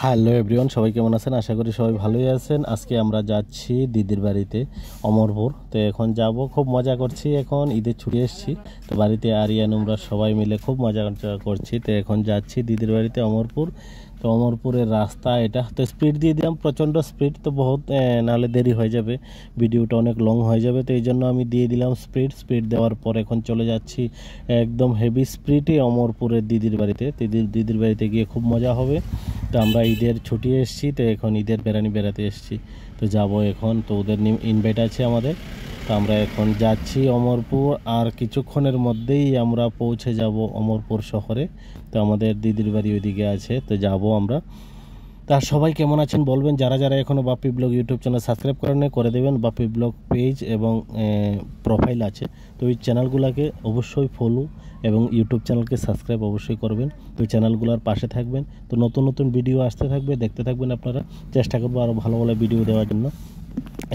Hello everyone, সবাই কেমন আছেন? আশা করি সবাই ভালোই আছেন। আজকে আমরা যাচ্ছি দিদির বাড়িতে অমরপুর। তো এখন যাব, খুব মজা করছি। এখন ঈদের ছুটি এসেছি, তো বাড়িতে আরিয়ান আমরা সবাই মিলে খুব মজা করছি। তো এখন যাচ্ছি দিদির বাড়িতে অমরপুর। তো অমরপুরের রাস্তা এটা, তো স্পিড দিয়ে দিলাম, প্রচণ্ড স্পিড, তো বহুত নাহলে দেরি হয়ে যাবে, ভিডিওটা অনেক লং হয়ে যাবে। তো এই জন্য আমি দিয়ে দিলাম স্পিড দেওয়ার পর এখন চলে যাচ্ছি একদম হেভি স্পিডে অমরপুরের দিদির বাড়িতে। দিদির বাড়িতে গিয়ে খুব মজা হবে। তো আমরা ঈদের ছুটি এসেছি, তো এখন ঈদের বেড়াতে এসেছি। তো যাব এখন, তো ওদের ইনভাইট আছে আমাদের। তো আমরা এখন যাচ্ছি অমরপুর, আর কিছুক্ষণের মধ্যেই আমরা পৌঁছে যাব অমরপুর শহরে। তো আমাদের দিদির বাড়ি ওইদিকে আছে, তো যাব আমরা। তা সবাই কেমন আছেন বলবেন। যারা যারা এখনও বাপি ব্লগ ইউটিউব চ্যানেল সাবস্ক্রাইব করেন করে দেবেন। বাপি ব্লগ পেজ এবং প্রোফাইল আছে, তো ওই চ্যানেলগুলোকে অবশ্যই ফলো এবং ইউটিউব চ্যানেলকে সাবস্ক্রাইব অবশ্যই করবেন। তো ওই চ্যানেলগুলোর পাশে থাকবেন, তো নতুন নতুন ভিডিও আসতে থাকবে, দেখতে থাকবেন আপনারা। চেষ্টা করবো আরও ভালো ভালো ভিডিও দেওয়ার জন্য।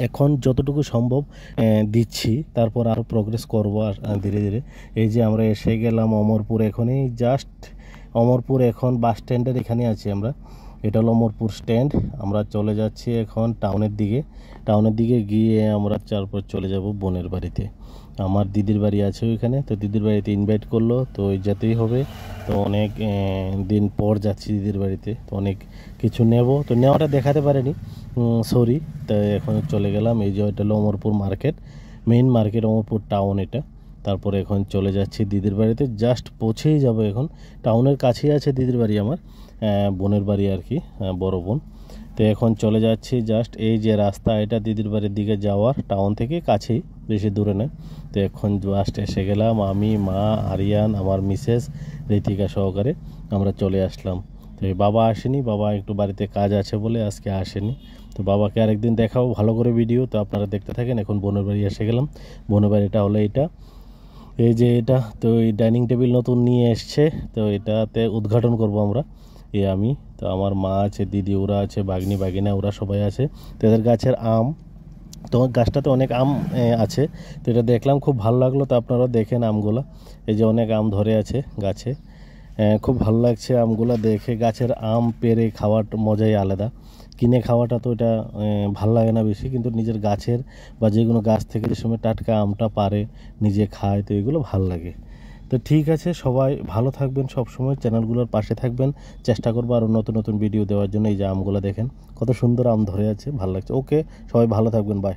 এখন যতটুকু সম্ভব দিচ্ছি, তারপর আরও প্রোগ্রেস করবো আর ধীরে ধীরে। এই যে আমরা এসে গেলাম অমরপুর, এখনই জাস্ট অমরপুর এখন বাস স্ট্যান্ডের এখানে আছি আমরা। এটা হলো অমরপুর স্ট্যান্ড। আমরা চলে যাচ্ছি এখন টাউনের দিকে গিয়ে আমরা তারপর চলে যাব বোনের বাড়িতে। আমার দিদির বাড়ি আছে ওইখানে, তো দিদির বাড়িতে ইনভাইট করলো, তো যেতেই হবে। তো অনেক দিন পর যাচ্ছি দিদির বাড়িতে, তো অনেক কিছু নেব, তো নেওয়াটা দেখাতে পারিনি, সরি। তো এখন চলে গেলাম। এই যে এটা হলো Amarpur market, main market Amarpur town এটা। তারপরে এখন চলে যাচ্ছি দিদির বাড়িতে, জাস্ট পৌঁছেই যাব এখন। টাউনের কাছেই আছে দিদির বাড়ি আমার, বোনের বাড়ি আর কি, বড় বোন। তো এখন চলে যাচ্ছি, জাস্ট এই যে রাস্তা এটা দিদির বাড়ির দিকে যাওয়ার, টাউন থেকে কাছেই, বেশি দূরে নয়। তো এখন জাস্ট এসে গেলাম, আমি, মা, আরিয়ান, আমার মিসেস ঋতিকা সহকারে আমরা চলে আসলাম। তো বাবা আসেনি, বাবা একটু বাড়িতে কাজ আছে বলে আজকে আসেনি। তো বাবাকে আরেকদিন দেখাও ভালো করে ভিডিও, তো আপনারা দেখতে থাকেন। এখন বোনের বাড়ি এসে গেলাম। বোনের বাড়িটা হলো এটা, এই যে এটা। তো এই ডাইনিং টেবিল নতুন নিয়ে এসছে, তো এটাতে উদ্ঘাটন করব আমরা, আমি। তো আমার মা আছে, দিদি ওরা আছে, বাগিনা ওরা সবাই আছে। তো এদের গাছের আম, তো গাছটাতে অনেক আম আছে। তো এটা দেখলাম, খুব ভালো লাগলো। তো আপনারাও দেখেন আমগুলো, এই যে অনেক আম ধরে আছে গাছে। খুব ভালো লাগছে আমগুলো দেখে। গাছের আম পেড়ে খাওয়ার মজাই আলাদা। কিনে খাওয়াটা তো এটা ভালো লাগে না বেশি, কিন্তু নিজের গাছের বা যে কোনো গাছ থেকে যে সময় টাটকা আমটা পারে নিজে খায়, তো এগুলো ভালো লাগে। তো ঠিক আছে, সবাই ভালো থাকবেন, সব সময় চ্যানেলগুলোর পাশে থাকবেন। চেষ্টা করবো আরও নতুন নতুন ভিডিও দেওয়ার জন্য। এই যে আমগুলো দেখেন কত সুন্দর আম ধরে আছে, ভালো লাগছে। ওকে, সবাই ভালো থাকবেন, বাই।